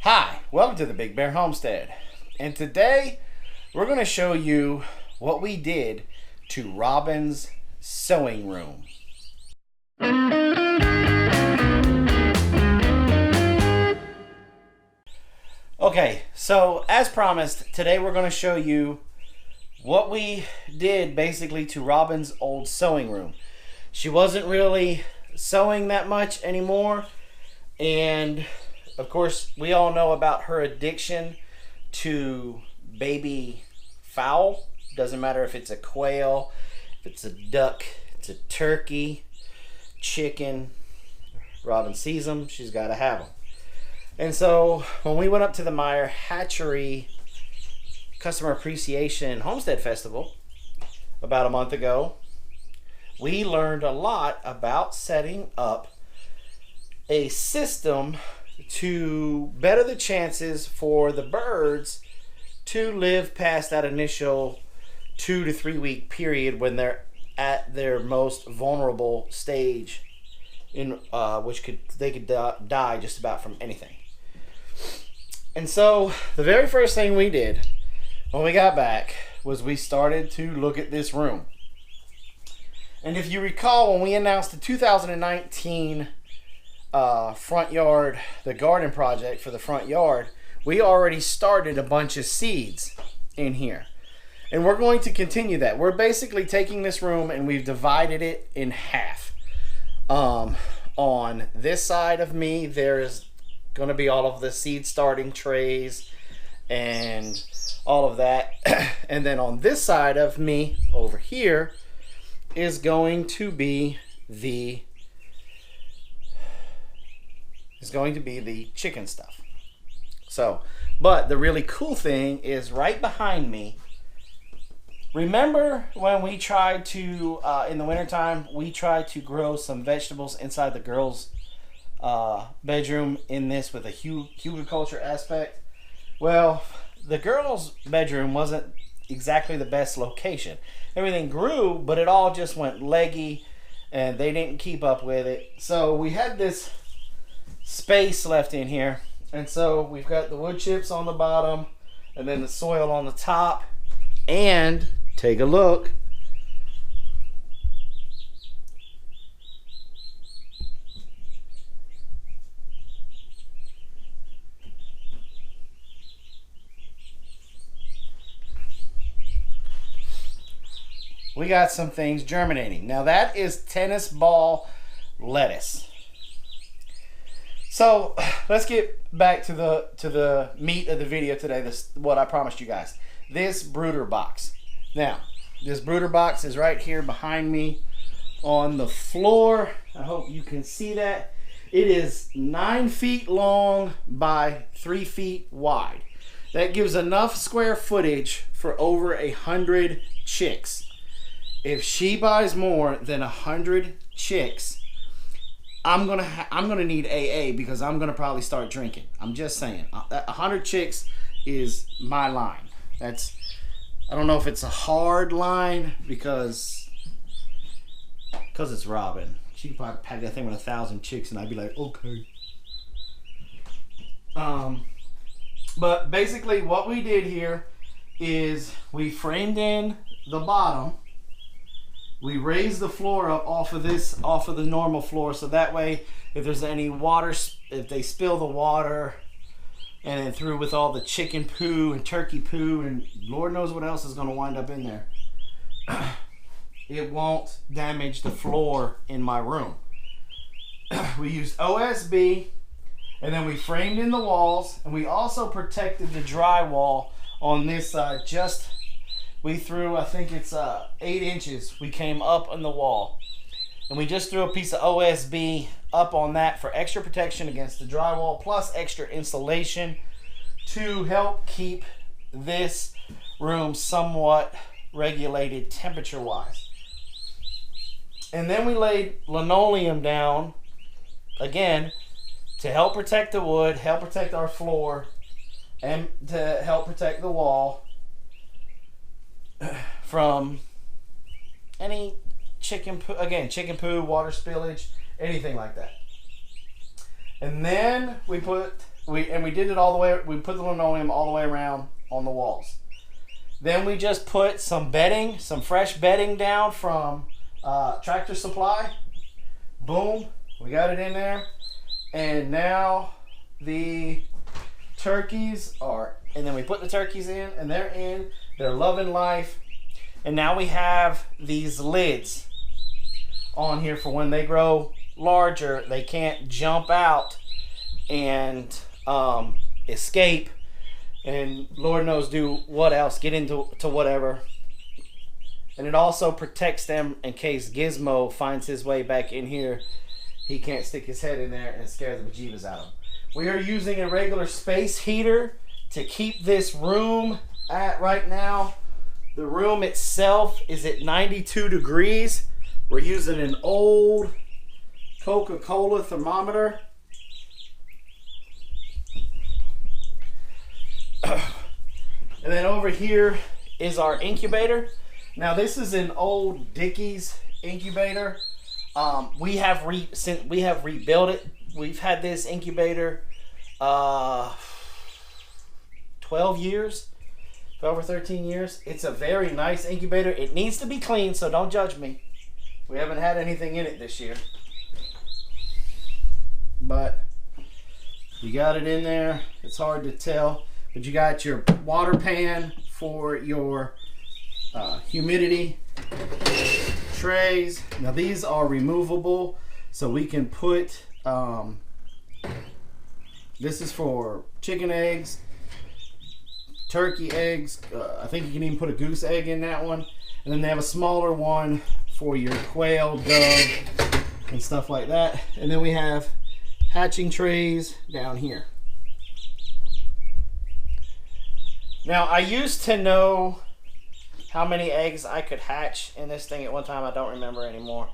Hi, welcome to the Big Bear Homestead, and today we're going to show you what we did to Robyn's sewing room. Okay, so as promised, today we're going to show you what we did basically to Robyn's old sewing room. She wasn't really sewing that much anymore, and of course, we all know about her addiction to baby fowl. Doesn't matter if it's a quail, if it's a duck, it's a turkey, chicken. Robyn sees them, she's got to have them. And so when we went up to the Meyer Hatchery Customer Appreciation Homestead Festival about a month ago, we learned a lot about setting up a system to better the chances for the birds to live past that initial 2 to 3 week period when they're at their most vulnerable stage, in which they could die just about from anything. And so the very first thing we did when we got back was we started to look at this room. And if you recall, when we announced the 2019 front yard, the garden project for the front yard, we already started a bunch of seeds in here, and we're going to continue that. We're basically taking this room and we've divided it in half. On this side of me, there's going to be all of the seed starting trays and all of that, and then on this side of me over here is going to be the chicken stuff. So, but the really cool thing is right behind me. Remember when we tried to, in the wintertime, we tried to grow some vegetables inside the girls' bedroom in this with a hugelculture aspect? Well, the girls' bedroom wasn't exactly the best location. Everything grew, but it all just went leggy and they didn't keep up with it. So we had this space left in here, and so we've got the wood chips on the bottom and then the soil on the top. And take a look, we got some things germinating. Now that is tennis ball lettuce. So let's get back to the meat of the video today. This what I promised you guys. This brooder box. Now, this brooder box is right here behind me on the floor. I hope you can see that. It is 9 feet long by 3 feet wide. That gives enough square footage for over 100 chicks. If she buys more than 100 chicks, I'm gonna need AA, because I'm gonna probably start drinking. I'm just saying, 100 chicks is my line. I don't know if it's a hard line because it's Robyn. She could probably pack that thing with 1,000 chicks, and I'd be like, okay. But basically, what we did here is we framed in the bottom. We raised the floor up off of the normal floor, so that way if there's any water, if they spill the water and then through with all the chicken poo and turkey poo and Lord knows what else is going to wind up in there, it won't damage the floor in my room. We used OSB, and then we framed in the walls, and we also protected the drywall on this side. We threw, I think it's 8 inches. We came up on the wall, and we just threw a piece of OSB up on that for extra protection against the drywall, plus extra insulation to help keep this room somewhat regulated temperature wise. And then we laid linoleum down again to help protect the wood, help protect our floor, and to help protect the wall from any chicken poo, water spillage, anything like that. And then we put we did it all the way. We put the linoleum all the way around on the walls. Then we just put some bedding, some fresh bedding down from Tractor Supply. Boom, we got it in there. And now the turkeys are, and then we put the turkeys in, and they're in. They're loving life. And now we have these lids on here for when they grow larger, they can't jump out and escape, and Lord knows do what else, get into whatever. And it also protects them in case Gizmo finds his way back in here. He can't stick his head in there and scare the bejeebus out of him. We are using a regular space heater to keep this room at, right now, the room itself is at 92 degrees. We're using an old Coca-Cola thermometer. And then over here is our incubator. Now this is an old Dickies incubator. We have rebuilt it. We've had this incubator 12 years. 12 or 13 years. It's a very nice incubator. It needs to be clean, so don't judge me. We haven't had anything in it this year. But you got it in there. It's hard to tell. But you got your water pan for your humidity trays. Now these are removable, so we can put, this is for chicken eggs, turkey eggs. I think you can even put a goose egg in that one. And then they have a smaller one for your quail, dove, and stuff like that. And then we have hatching trays down here. Now, I used to know how many eggs I could hatch in this thing at one time. I don't remember anymore.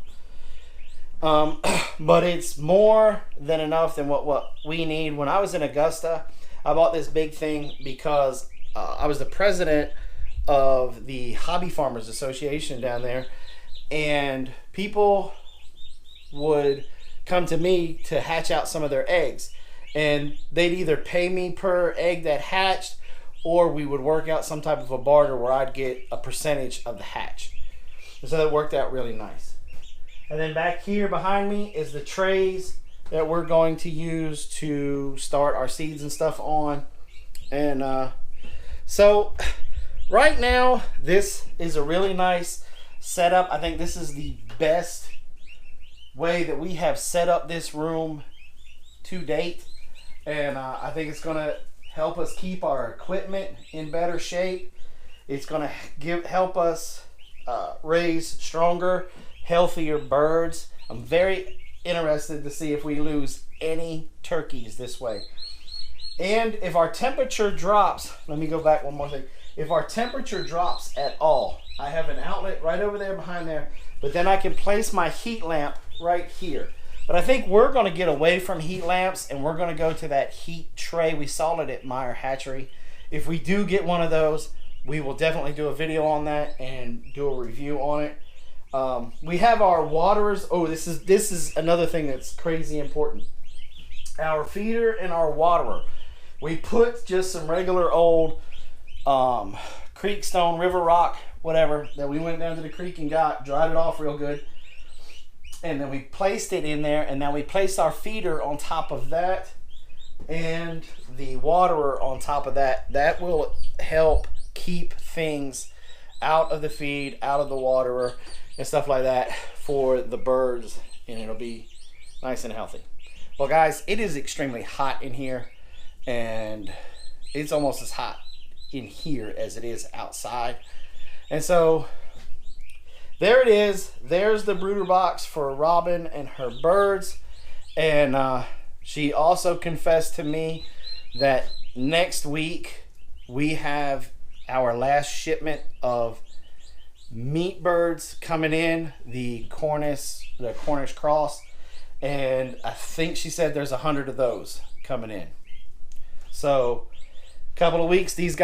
But it's more than enough than what we need. When I was in Augusta, I bought this big thing because I was the president of the Hobby Farmers Association down there, and people would come to me to hatch out some of their eggs, and they'd either pay me per egg that hatched, or we would work out some type of a barter where I'd get a percentage of the hatch. And so that worked out really nice. And then back here behind me is the trays that we're going to use to start our seeds and stuff on. And so right now, this is a really nice setup. I think this is the best way that we have set up this room to date. And I think it's going to help us keep our equipment in better shape. It's going to help us raise stronger, healthier birds. I'm very interested to see if we lose any turkeys this way. And if our temperature drops, let me go back one more thing. If our temperature drops at all, I have an outlet right over there behind there, but then I can place my heat lamp right here. But I think we're going to get away from heat lamps, and we're going to go to that heat tray. We saw it at Meyer Hatchery. If we do get one of those, we will definitely do a video on that and do a review on it. We have our waterers. Oh, this is another thing that's crazy important. Our feeder and our waterer. We put just some regular old creek stone, river rock, whatever, that we went down to the creek and got, dried it off real good. And then we placed it in there, and now we placed our feeder on top of that and the waterer on top of that. That will help keep things out of the feed, out of the waterer, and stuff like that for the birds, and it'll be nice and healthy. Well, guys, it is extremely hot in here, and it's almost as hot in here as it is outside. And so there it is. There's the brooder box for Robyn and her birds. And she also confessed to me that next week we have our last shipment of meat birds coming in, the Cornish cross. And I think she said there's 100 of those coming in. So a couple of weeks, these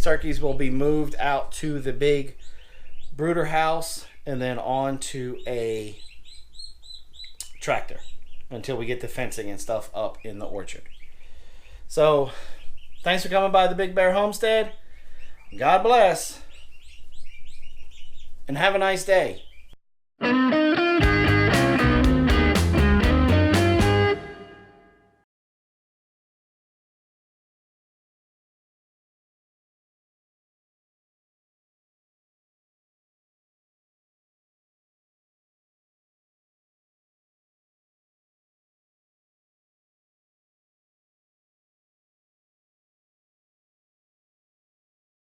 turkeys will be moved out to the big brooder house and then on to a tractor until we get the fencing and stuff up in the orchard. So thanks for coming by the Big Bear Homestead. God bless. And have a nice day.